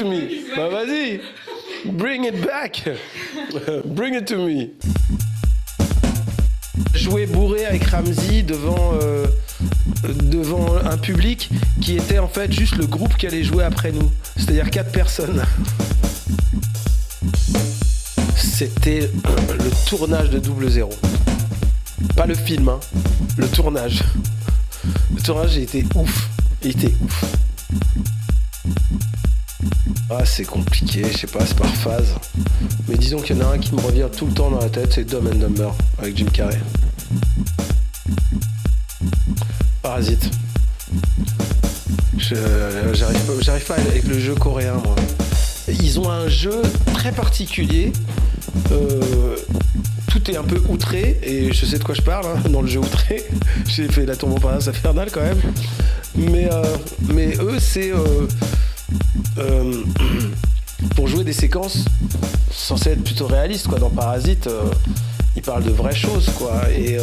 to me. Bah vas-y, bring it back. Bring it to me. Jouer bourré avec Ramzy devant un public qui était en fait juste le groupe qui allait jouer après nous. C'est-à-dire 4 personnes. C'était le tournage de Double Zéro. Pas le film, hein. Le tournage. Le tournage, il était ouf. Ah, c'est compliqué, je sais pas, c'est par phase. Mais disons qu'il y en a un qui me revient tout le temps dans la tête, c'est Dumb and Dumber avec Jim Carrey. Parasite. J'arrive pas avec le jeu coréen, moi. Ils ont un jeu très particulier. Tout est un peu outré, et je sais de quoi je parle, hein, dans le jeu outré. J'ai fait la tourmente Montparnasse infernale quand même. Mais eux, c'est... pour jouer des séquences censées être plutôt réalistes, quoi. Dans Parasite, ils parlent de vraies choses, quoi. Et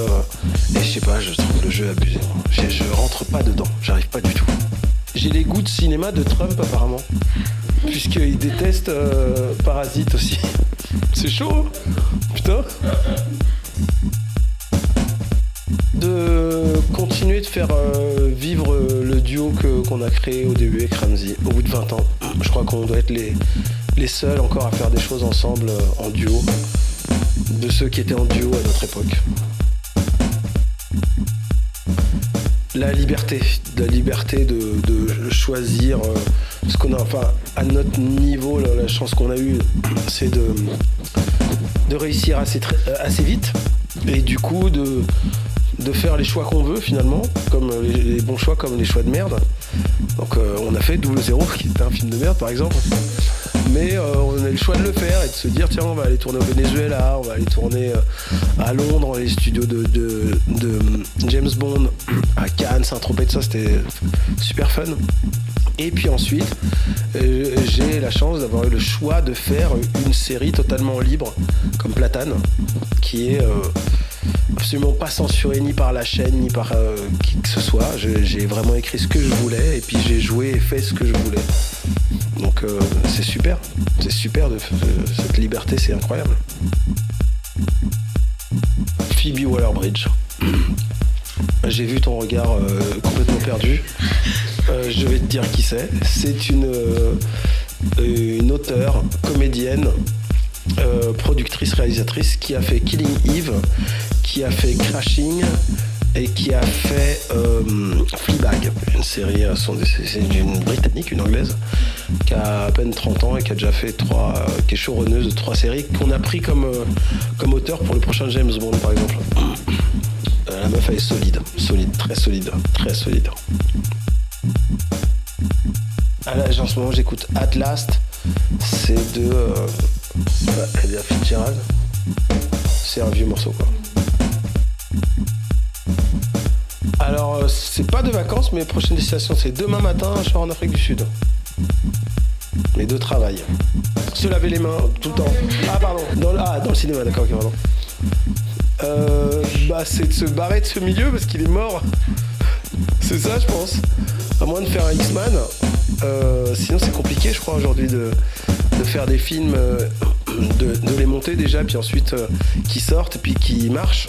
je sais pas, je trouve le jeu abusé. Je rentre pas dedans, j'arrive pas du tout. J'ai les goûts de cinéma de Trump, apparemment. Puisqu'il déteste Parasite aussi. C'est chaud, putain. De continuer de faire vivre le duo qu'on a créé au début avec Ramzy, au bout de 20 ans. Je crois qu'on doit être les seuls encore à faire des choses ensemble en duo, de ceux qui étaient en duo à notre époque. La liberté de choisir ce qu'on a, enfin à notre niveau, la chance qu'on a eue, c'est de réussir assez vite, et du coup de faire les choix qu'on veut finalement, comme les bons choix comme les choix de merde. Donc on a fait Double Zéro, qui était un film de merde par exemple, mais on a eu le choix de le faire et de se dire tiens, on va aller tourner au Venezuela, on va aller tourner à Londres, dans les studios de James Bond, à Cannes, Saint-Tropez, tout ça, c'était super fun. Et puis ensuite, j'ai la chance d'avoir eu le choix de faire une série totalement libre, comme Platane, qui est absolument pas censurée ni par la chaîne, ni par qui que ce soit. J'ai vraiment écrit ce que je voulais, et puis j'ai joué et fait ce que je voulais. Donc c'est super de cette liberté, c'est incroyable. Phoebe Waller-Bridge. J'ai vu ton regard complètement perdu. Je vais te dire qui c'est. C'est une auteure, comédienne, productrice, réalisatrice qui a fait Killing Eve, qui a fait Crashing et qui a fait Fleabag, une série, c'est une britannique, une anglaise, qui a à peine 30 ans et qui a déjà fait qui est showrunneuse de 3 séries qu'on a pris comme auteur pour le prochain James Bond par exemple. La meuf elle est solide, très solide. Ah là, en ce moment j'écoute At Last, c'est de Ella Fitzgerald. C'est un vieux morceau quoi. Alors c'est pas de vacances, mais prochaine destination c'est demain matin, je pars en Afrique du Sud. Mais de travail. Se laver les mains tout le temps. Ah pardon, dans le cinéma, d'accord, ok, pardon. C'est de se barrer de ce milieu parce qu'il est mort. C'est ça, je pense. À moins de faire un X-Man. Sinon, c'est compliqué, je crois, aujourd'hui, de faire des films, de les monter déjà, puis ensuite qui sortent, puis qui marchent.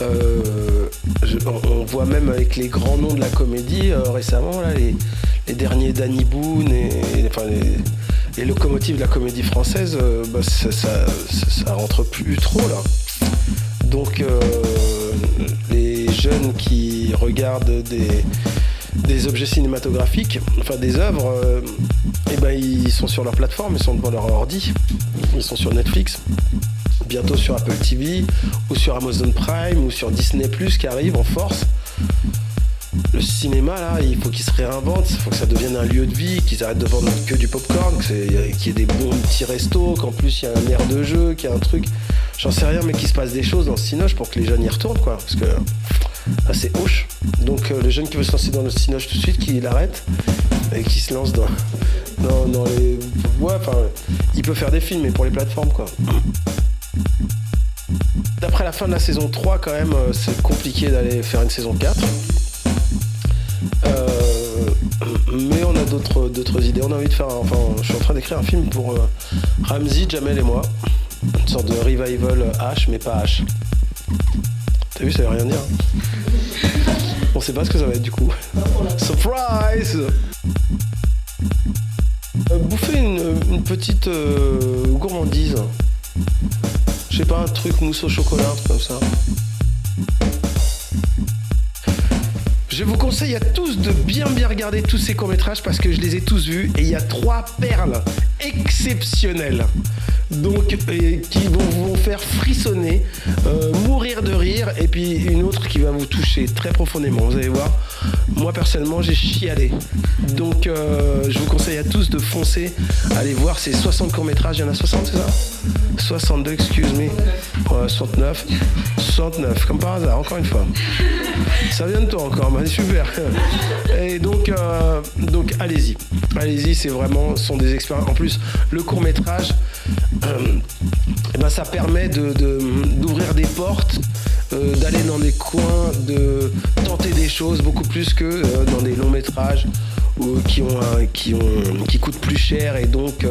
On voit même avec les grands noms de la comédie récemment, là, les derniers Danny Boone et les locomotives de la comédie française, ça rentre plus trop là. Donc les jeunes qui regardent des objets cinématographiques, enfin des œuvres, ils sont sur leur plateforme, ils sont devant leur ordi, ils sont sur Netflix, bientôt sur Apple TV ou sur Amazon Prime ou sur Disney+, qui arrive en force. Le cinéma là, il faut qu'il se réinvente, il faut que ça devienne un lieu de vie, qu'ils arrêtent de vendre que du popcorn, qu'il y ait des bons petits restos, qu'en plus il y a un air de jeu, qu'il y a un truc, j'en sais rien, mais qu'il se passe des choses dans le cinoche pour que les jeunes y retournent quoi, parce que là c'est hoche. Donc les jeunes qui veulent se lancer dans le cinoche tout de suite, qu'ils l'arrêtent et qu'ils se lancent dans les... Ouais, enfin, il peut faire des films, mais pour les plateformes quoi. D'après la fin de la saison 3 quand même, c'est compliqué d'aller faire une saison 4. Mais on a d'autres idées. On a envie de faire, je suis en train d'écrire un film pour Ramzy, Jamel et moi. Une sorte de revival H, mais pas H. T'as vu, ça veut rien dire. On sait pas ce que ça va être du coup. Surprise! Bouffer une petite gourmandise. Je sais pas, un truc mousse au chocolat, un truc comme ça. Je vous conseille à tous de bien regarder tous ces courts-métrages parce que je les ai tous vus et il y a 3 perles exceptionnelles. Donc, qui vont vous faire frissonner, mourir de rire, et puis une autre qui va vous toucher très profondément. Vous allez voir, moi personnellement, j'ai chialé. Donc, je vous conseille à tous de foncer, aller voir ces 60 courts-métrages. Il y en a 60, c'est ça ? 62, excuse me. 69. 69, comme par hasard, encore une fois. Ça vient de toi encore, mais super. Et donc allez-y. Allez-y, c'est vraiment, ce sont des expériences. En plus, le court-métrage, ça permet d'ouvrir des portes, d'aller dans des coins, de tenter des choses beaucoup plus que dans des longs métrages qui coûtent plus cher, et donc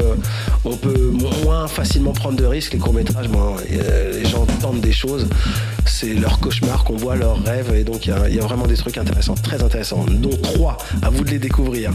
on peut moins facilement prendre de risques. Les courts-métrages, les gens tentent des choses, c'est leur cauchemar qu'on voit, leurs rêves, et donc il y a vraiment des trucs intéressants, très intéressants, dont 3, à vous de les découvrir.